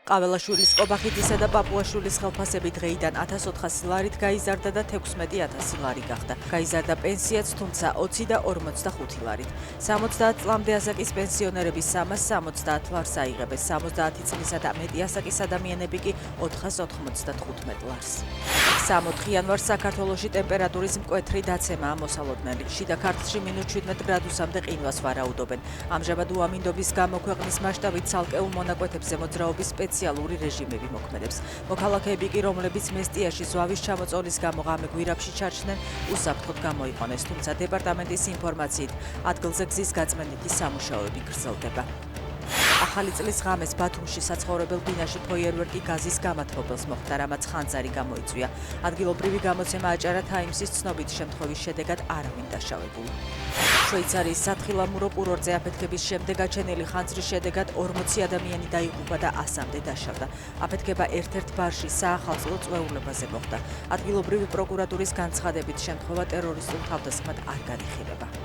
ყაველაშვილის, ყობახიდისა და პაპუაშვილის ხელფასები დღეიდან 1400 ლარით გაიზარდა და 16000 ლარი გახდა. გაიზარდა პენსიაც, თუმცა 20 და 45 ლარით. 70 წლამდე ასაკის პენსიონერების 370 ლარს აიღებენ, 70 წლისა და მეტი ასაკის ადამიანები კი 495 ლარს. 64 იანვარს საქართველოში ტემპერატურის მკვეთრი დაცემაა მოსალოდნელი. შიდა ქართლში -17 გრადუსამდე ყინვას ვარაუდობენ. ამჟამად უამინდობის გამო ქვეყნის მასშტაბით ცალკეულ მონაკვეთებზე მოძრაობის სპეციალური რეჟიმები მოქმედებს. მოქალაქეები კი, რომლებიც მესტიაში ზვავის ჩამოწოლის გამო ღამე გვირაბში ჩარჩნენ, უსაფრთხოდ გამოიყენეს, თუმცა დეპარტამენტის ინფორმაციით ადგილზე გზის გაწმენდითი სამუშაოები გრძელდება. ახალი წლის ღამეს ბათუმში საცხოვრებელ ბინაში ფოიერვერკი გაზის გამათბობელს მოხვდა, რამაც ხანძარი გამოიწვია. ადგილობრივი გამოცემა აჭარა თაიმსის ცნობით, შემთხვევის შედეგად არავინ დაშავებულა. შვეიცარიის სათხილამურო კურორტზე აფეთქების შემდეგ აჩენილი ხანძრის შედეგად 40 ადამიანი დაიღუპა და 100-მდე დაშავდა. აფეთქება ერთ-ერთ ბარში საახალწლო წვეულებაზე მოხდა. ადგილობრივი პროკურატურის განცხადებით, შემთხვევა ტერორისტულ თავდასხმად არ განიხილება.